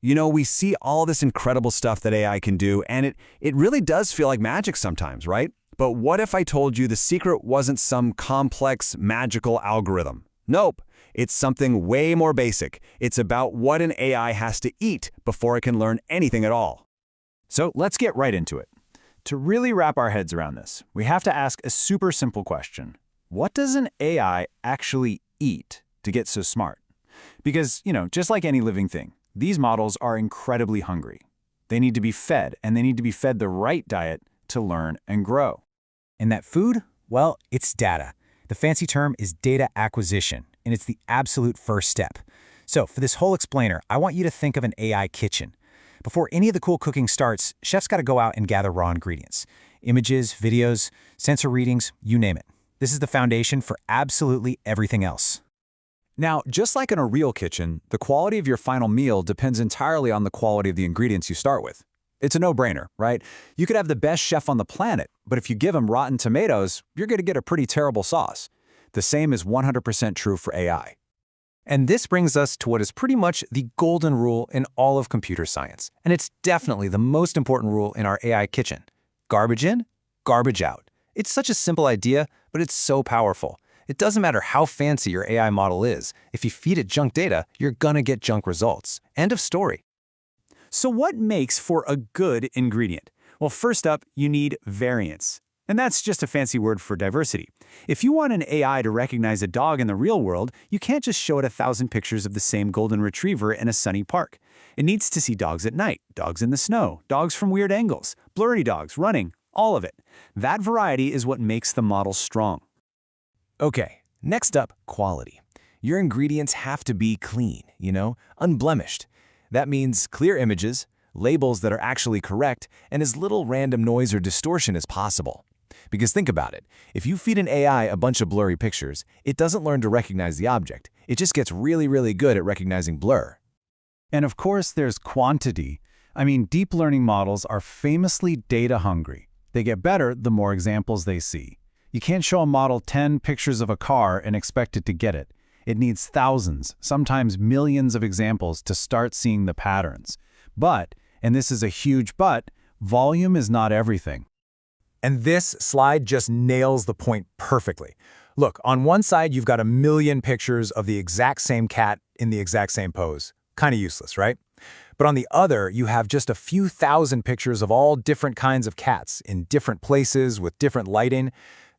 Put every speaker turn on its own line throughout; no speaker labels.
We see all this incredible stuff that AI can do, and it really does feel like magic sometimes, right? But what if I told you the secret wasn't some complex, magical algorithm? Nope. It's something way more basic. It's about what an AI has to eat before it can learn anything at all.
So let's get right into it. To really wrap our heads around this, we have to ask a super simple question. What does an AI actually eat to get so smart? Because, just like any living thing, these models are incredibly hungry. They need to be fed, and they need to be fed the right diet to learn and grow.
And that food? Well, it's data. The fancy term is data acquisition, and it's the absolute first step. So for this whole explainer, I want you to think of an AI kitchen. Before any of the cool cooking starts, chefs got to go out and gather raw ingredients. Images, videos, sensor readings, you name it. This is the foundation for absolutely everything else.
Now, just like in a real kitchen, the quality of your final meal depends entirely on the quality of the ingredients you start with. It's a no-brainer, right? You could have the best chef on the planet, but if you give him rotten tomatoes, you're going to get a pretty terrible sauce. The same is 100% true for AI.
And this brings us to what is pretty much the golden rule in all of computer science. And it's definitely the most important rule in our AI kitchen. Garbage in, garbage out. It's such a simple idea, but it's so powerful. It doesn't matter how fancy your AI model is. If you feed it junk data, you're gonna get junk results. End of story.
So what makes for a good ingredient? Well, first up, you need variance. And that's just a fancy word for diversity. If you want an AI to recognize a dog in the real world, you can't just show it 1,000 pictures of the same golden retriever in a sunny park. It needs to see dogs at night, dogs in the snow, dogs from weird angles, blurry dogs, running, all of it. That variety is what makes the model strong.
Okay, next up, quality. Your ingredients have to be clean, unblemished. That means clear images, labels that are actually correct, and as little random noise or distortion as possible. Because think about it, if you feed an AI a bunch of blurry pictures, it doesn't learn to recognize the object. It just gets really, really good at recognizing blur.
And of course, there's quantity. Deep learning models are famously data hungry. They get better the more examples they see. You can't show a model 10 pictures of a car and expect it to get it. It needs thousands, sometimes millions of examples to start seeing the patterns. But, and this is a huge but, volume is not everything.
And this slide just nails the point perfectly. Look, on one side, you've got 1 million pictures of the exact same cat in the exact same pose. Kind of useless, right? But on the other, you have just a few thousand pictures of all different kinds of cats in different places with different lighting.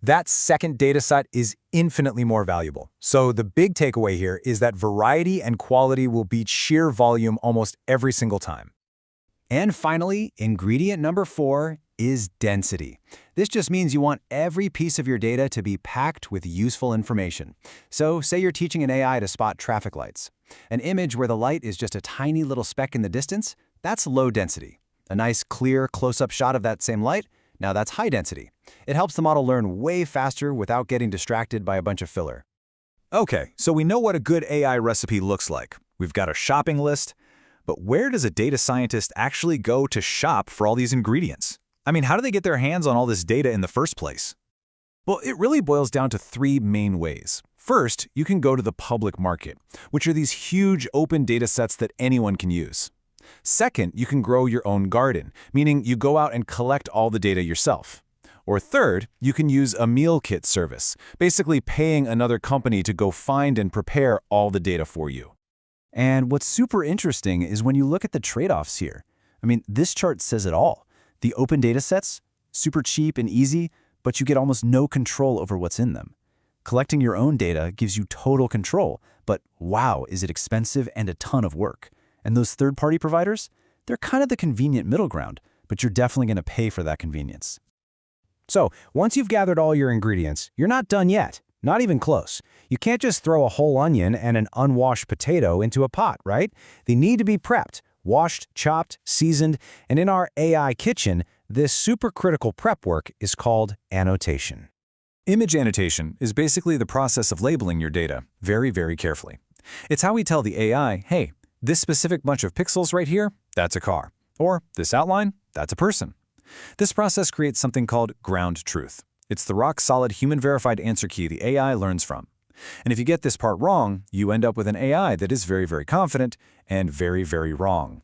That second data set is infinitely more valuable. So the big takeaway here is that variety and quality will beat sheer volume almost every single time.
And finally, ingredient number 4 is density. This just means you want every piece of your data to be packed with useful information. So say you're teaching an AI to spot traffic lights. An image where the light is just a tiny little speck in the distance, that's low density. A nice, clear, close-up shot of that same light, now that's high density. It helps the model learn way faster without getting distracted by a bunch of filler.
Okay, so we know what a good AI recipe looks like. We've got a shopping list, but where does a data scientist actually go to shop for all these ingredients? How do they get their hands on all this data in the first place? Well, it really boils down to 3 main ways. First, you can go to the public market, which are these huge open data sets that anyone can use. Second, you can grow your own garden, meaning you go out and collect all the data yourself. Or third, you can use a meal kit service, basically paying another company to go find and prepare all the data for you.
And what's super interesting is when you look at the trade-offs here. This chart says it all. The open data sets, super cheap and easy, but you get almost no control over what's in them. Collecting your own data gives you total control, but wow, is it expensive and a ton of work. And those third-party providers, they're kind of the convenient middle ground, but you're definitely going to pay for that convenience.
So, once you've gathered all your ingredients, you're not done yet. Not even close. You can't just throw a whole onion and an unwashed potato into a pot, right? They need to be prepped, washed, chopped, seasoned, and in our AI kitchen, this super critical prep work is called annotation.
Image annotation is basically the process of labeling your data very, very carefully. It's how we tell the AI, hey, this specific bunch of pixels right here, that's a car. Or this outline, that's a person. This process creates something called ground truth. It's the rock-solid human-verified answer key the AI learns from. And if you get this part wrong, you end up with an AI that is very, very confident and very, very wrong.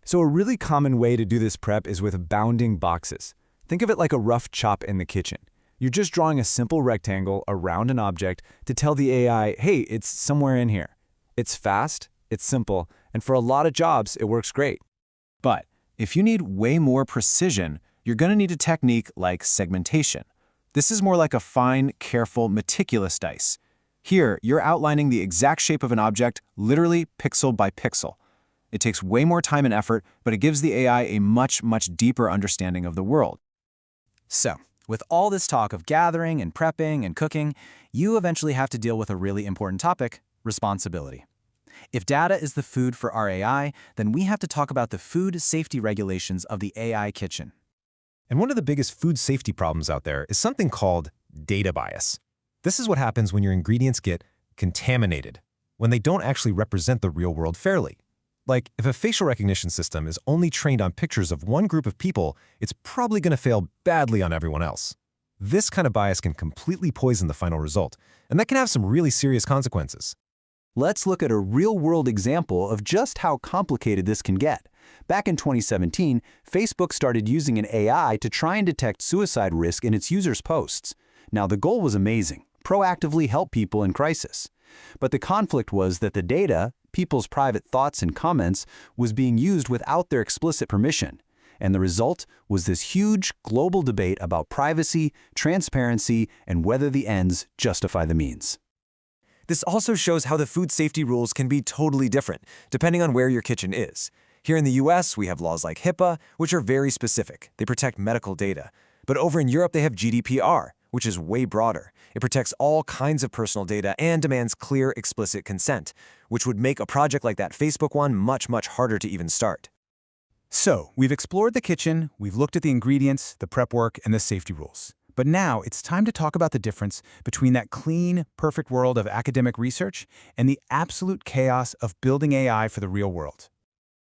So a really common way to do this prep is with bounding boxes. Think of it like a rough chop in the kitchen. You're just drawing a simple rectangle around an object to tell the AI, hey, it's somewhere in here. It's fast, it's simple, and for a lot of jobs, it works great.
But if you need way more precision, you're going to need a technique like segmentation. This is more like a fine, careful, meticulous dice. Here, you're outlining the exact shape of an object, literally pixel by pixel. It takes way more time and effort, but it gives the AI a much, much deeper understanding of the world.
So, with all this talk of gathering and prepping and cooking, you eventually have to deal with a really important topic: responsibility. If data is the food for our AI, then we have to talk about the food safety regulations of the AI kitchen.
And one of the biggest food safety problems out there is something called data bias. This is what happens when your ingredients get contaminated, when they don't actually represent the real world fairly. Like, if a facial recognition system is only trained on pictures of one group of people, it's probably going to fail badly on everyone else. This kind of bias can completely poison the final result, and that can have some really serious consequences.
Let's look at a real-world example of just how complicated this can get. Back in 2017, Facebook started using an AI to try and detect suicide risk in its users' posts. Now, the goal was amazing: proactively help people in crisis. But the conflict was that the data, people's private thoughts and comments, was being used without their explicit permission. And the result was this huge global debate about privacy, transparency, and whether the ends justify the means.
This also shows how the food safety rules can be totally different, depending on where your kitchen is. Here in the US, we have laws like HIPAA, which are very specific. They protect medical data. But over in Europe, they have GDPR, which is way broader. It protects all kinds of personal data and demands clear, explicit consent, which would make a project like that Facebook one much, much harder to even start.
So, we've explored the kitchen, we've looked at the ingredients, the prep work, and the safety rules. But now it's time to talk about the difference between that clean, perfect world of academic research and the absolute chaos of building AI for the real world.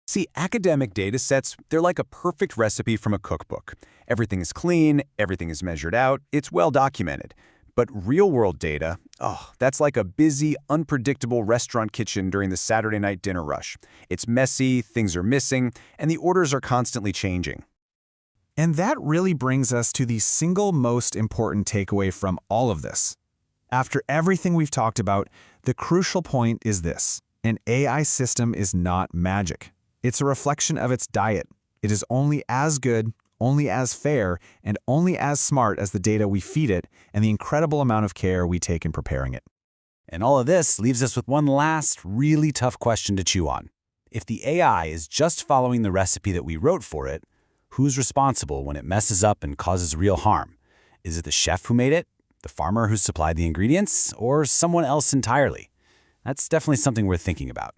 See, academic datasets, they're like a perfect recipe from a cookbook. Everything is clean, everything is measured out, it's well documented. But real-world data, that's like a busy, unpredictable restaurant kitchen during the Saturday night dinner rush. It's messy, things are missing, and the orders are constantly changing.
And that really brings us to the single most important takeaway from all of this. After everything we've talked about, the crucial point is this: an AI system is not magic. It's a reflection of its diet. It is only as good, only as fair, and only as smart as the data we feed it and the incredible amount of care we take in preparing it.
And all of this leaves us with one last really tough question to chew on. If the AI is just following the recipe that we wrote for it, who's responsible when it messes up and causes real harm? Is it the chef who made it, the farmer who supplied the ingredients, or someone else entirely? That's definitely something worth thinking about.